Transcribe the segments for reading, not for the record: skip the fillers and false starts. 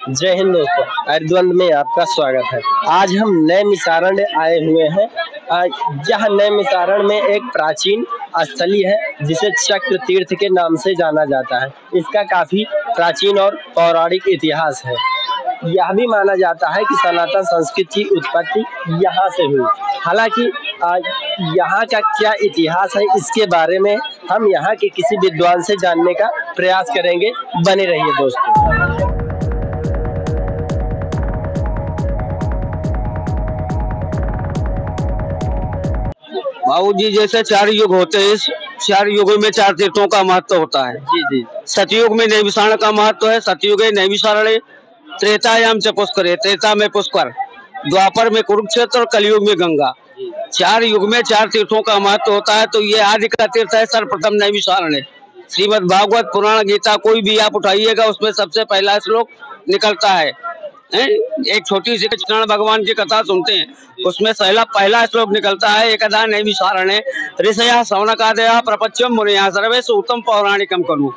जय हिंद दोस्तों, अर्धद्वंद में आपका स्वागत है। आज हम नैमिषारण्य आए हुए हैं। यह नैमिषारण्य में एक प्राचीन स्थली है जिसे चक्र तीर्थ के नाम से जाना जाता है। इसका काफी प्राचीन और पौराणिक इतिहास है। यह भी माना जाता है कि सनातन संस्कृति की उत्पत्ति यहाँ से हुई। हालांकि यहाँ का क्या इतिहास है, इसके बारे में हम यहाँ के किसी विद्वान से जानने का प्रयास करेंगे। बने रहिए दोस्तों। बाबू जी, जैसे 4 युग होते हैं, इस 4 युगों में 4 तीर्थों का महत्व होता है। जी जी। सतयुग में नैमिषारण्य का महत्व है। सतयुग नैमिषारण्य, त्रेतायाम च पुष्कर, त्रेता में पुष्कर, द्वापर में कुरुक्षेत्र और कलयुग में गंगा। 4 युग में 4 तीर्थों का महत्व होता है। तो ये आदि का तीर्थ है सर्वप्रथम नैमिषारण्य। श्रीमद् भागवत पुराण गीता कोई भी आप उठाइएगा, उसमें सबसे पहला श्लोक निकलता है। एक छोटी सी कृष्ण भगवान की कथा सुनते हैं, उसमें पहला श्लोक निकलता है, एकदा नैमिषारण्ये ऋषयः शौनकादयः प्रपच्यं मुनयः सर्वे सूतम पौराणिकम कनु।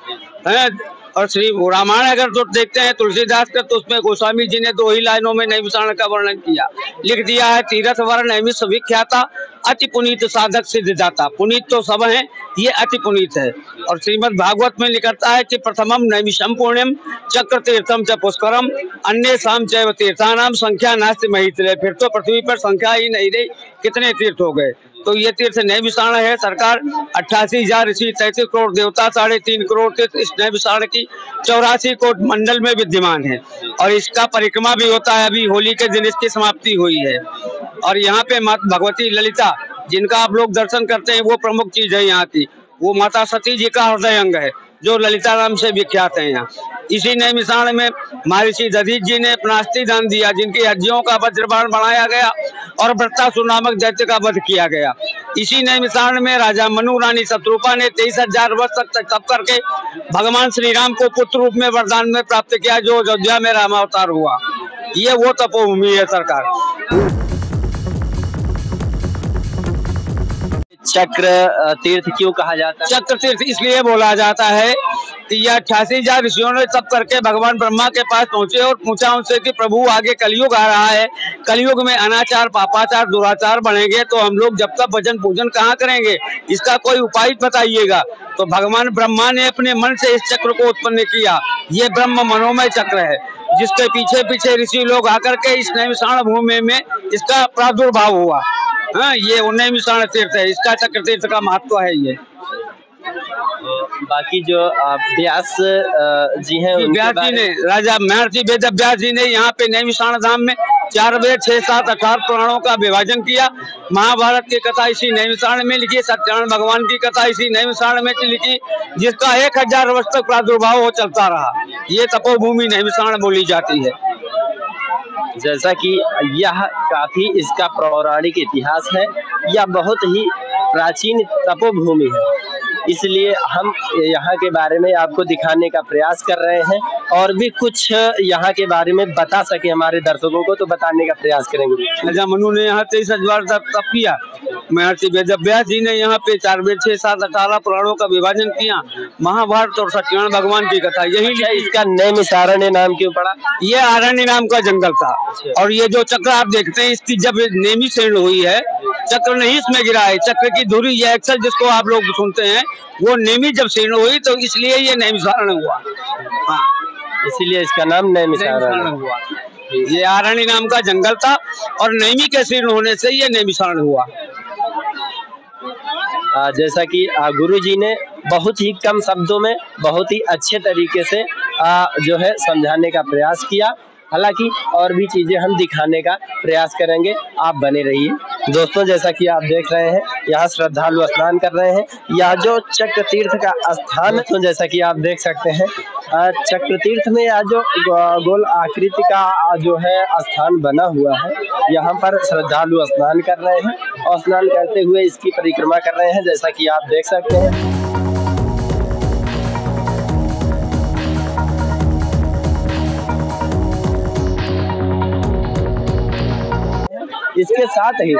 और श्री रामायण अगर तो देखते हैं तुलसीदास का, तो उसमें गोस्वामी जी ने 2 ही लाइनों में नैमिषारण्य का वर्णन किया, लिख दिया है, तीर्थ वर नैमिष विख्याता अति पुनीत साधक सिद्ध जाता। पुनीत तो सब हैं, ये अति पुनीत है। और श्रीमद् भागवत में लिखता है कि प्रथमम नैमिषम पुण्यम चक्र तीर्थम च पुष्करम अन्य शाम चैव तीर्थानाम संख्या नास्ति महितले। फिर तो पृथ्वी पर संख्या ही नहीं रही, कितने तीर्थ हो गए। तो ये तीर्थ नैमिषारण्य है। सरकार 88,000 ऋषि, 33 करोड़ देवता, 3.5 करोड़ तीर्थ इस नैमिषारण्य की 84 कोट मंडल में विद्यमान है। और इसका परिक्रमा भी होता है। अभी होली के दिन इसकी समाप्ति हुई है। और यहाँ पे माता भगवती ललिता, जिनका आप लोग दर्शन करते हैं, वो प्रमुख चीज है यहाँ की। वो माता सती जी का हृदय अंग है, जो ललिता नाम से विख्यात है। यहाँ इसी नैमिषारण्य में महर्षि दधीच जी ने अपना अस्थि दान दिया, जिनकी हड्डियों का वज्रबाण बनाया गया और वृत्तासुर नामक दैत्य का वध किया गया। इसी नैमिषारण्य में राजा मनु, रानी शत्रुपा ने 23,000 वर्ष तक तप करके भगवान श्री राम को पुत्र रूप में वरदान में प्राप्त किया, जो अयोध्या में रामावतार हुआ। ये वो तपोभूमि है सरकार। चक्र तीर्थ क्यों कहा जाता है? चक्र तीर्थ इसलिए बोला जाता है कि यह 88,000 ऋषियों ने तप करके भगवान ब्रह्मा के पास पहुंचे और पूछा उनसे कि प्रभु, आगे कलयुग आ रहा है, कलयुग में अनाचार, पापाचार, दुराचार बढ़ेंगे, तो हम लोग जब तक भजन पूजन कहाँ करेंगे, इसका कोई उपाय बताइएगा। तो भगवान ब्रह्मा ने अपने मन से इस चक्र को उत्पन्न किया। ये ब्रह्म मनोमय चक्र है, जिसके पीछे पीछे ऋषि लोग आकर के इस नैमिषारण्य भूमि में इसका प्रादुर्भाव हुआ। हाँ, ये नैमिषारण्य तीर्थ है, इसका चक्र तीर्थ का महत्व है। ये बाकी जो व्यास जी हैं, व्यास जी ने, राजा महर्षि वेद व्यास जी ने यहाँ पे नैमिषारण्य धाम में 4 वेद, 6, 7, 18 पुराणों का विभाजन किया। महाभारत की कथा इसी नैमिषारण्य में लिखी, सत्यनारायण भगवान की कथा इसी नैमिषारण्य में लिखी, जिसका 1000 वर्ष तक प्रादुर्भाव हो चलता रहा। ये तपोभूमि नैमिषारण्य बोली जाती है। जैसा कि यह काफी इसका पौराणिक इतिहास है, यह बहुत ही प्राचीन तपोभूमि है, इसलिए हम यहाँ के बारे में आपको दिखाने का प्रयास कर रहे हैं। और भी कुछ यहाँ के बारे में बता सके हमारे दर्शकों को, तो बताने का प्रयास करेंगे। राजा मनु ने यहाँ 23,000 तप किया। महर्षि वेद व्यास जी ने यहाँ पे 4 वेद, 6, 7, 18 पुराणों का विभाजन किया। महाभारत और सत्यनारायण भगवान की कथा यही। इसका नैमिषारण्य नाम क्यों पड़ा? ये आरण्य नाम का जंगल था। और ये जो चक्र आप देखते हैं, इसकी जब नेमी शीर्ण हुई है, चक्र नहीं इसमें गिरा है, चक्र की धुरी या एक्सल जिसको आप लोग सुनते हैं, वो नेमी जब शीर्ण हुई, तो इसलिए ये नैमिषारण्य हुआ। हाँ, इसीलिए इसका नाम नैमिषारण्य हुआ। ये आरण्य नाम का जंगल था और नेमी के शीर्ण होने से ये नैमिषारण्य हुआ। जैसा कि गुरु जी ने बहुत ही कम शब्दों में बहुत ही अच्छे तरीके से जो है समझाने का प्रयास किया। हालांकि और भी चीजें हम दिखाने का प्रयास करेंगे, आप बने रहिए दोस्तों। जैसा कि आप देख रहे हैं, यहाँ श्रद्धालु स्नान कर रहे हैं। यह जो चक्र तीर्थ का स्थान है, तो जैसा कि आप देख सकते हैं, चक्र तीर्थ में यह जो गोल आकृति का जो है स्थान बना हुआ है, यहाँ पर श्रद्धालु स्नान कर रहे हैं और स्नान करते हुए इसकी परिक्रमा कर रहे हैं, जैसा कि आप देख सकते हैं। इसके साथ ही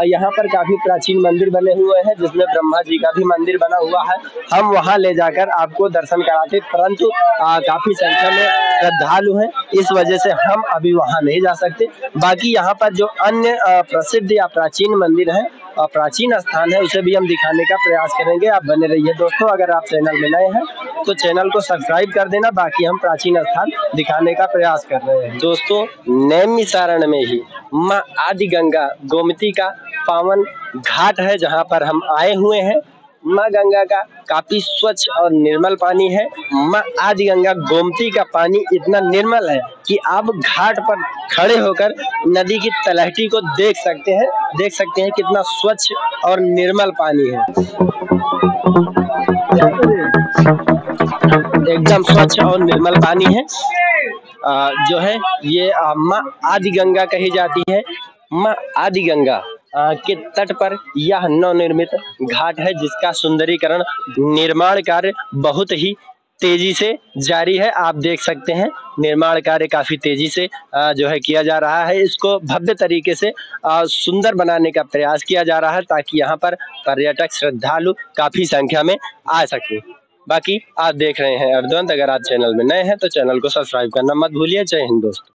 यहाँ पर काफी प्राचीन मंदिर बने हुए हैं, जिसमें ब्रह्मा जी का भी मंदिर बना हुआ है। हम वहाँ ले जाकर आपको दर्शन कराते, परंतु काफी संख्या में श्रद्धालु हैं, इस वजह से हम अभी वहाँ नहीं जा सकते। बाकी यहाँ पर जो अन्य प्रसिद्ध या प्राचीन मंदिर है और प्राचीन स्थान है, उसे भी हम दिखाने का प्रयास करेंगे। आप बने रहिए दोस्तों। अगर आप चैनल में नए हैं तो चैनल को सब्सक्राइब कर देना। बाकी हम प्राचीन स्थान दिखाने का प्रयास कर रहे हैं दोस्तों। नैमिषारण्य में ही माँ आदि गंगा गोमती का पावन घाट है, जहाँ पर हम आए हुए हैं। माँ गंगा का काफी स्वच्छ और निर्मल पानी है। माँ आदि गंगा गोमती का पानी इतना निर्मल है कि आप घाट पर खड़े होकर नदी की तलहटी को देख सकते हैं कितना स्वच्छ और निर्मल पानी है। एकदम स्वच्छ और निर्मल पानी है। जो है ये माँ आदि गंगा कही जाती है। माँ आदि गंगा के तट पर यह नवनिर्मित घाट है, जिसका सुंदरीकरण निर्माण कार्य बहुत ही तेजी से जारी है। आप देख सकते हैं निर्माण कार्य काफी तेजी से जो है किया जा रहा है। इसको भव्य तरीके से सुंदर बनाने का प्रयास किया जा रहा है, ताकि यहाँ पर पर्यटक श्रद्धालु काफी संख्या में आ सके। बाकी आप देख रहे हैं अर्धवंत। अगर आप चैनल में नए हैं तो चैनल को सब्सक्राइब करना मत भूलिए। जय हिंद दोस्तों।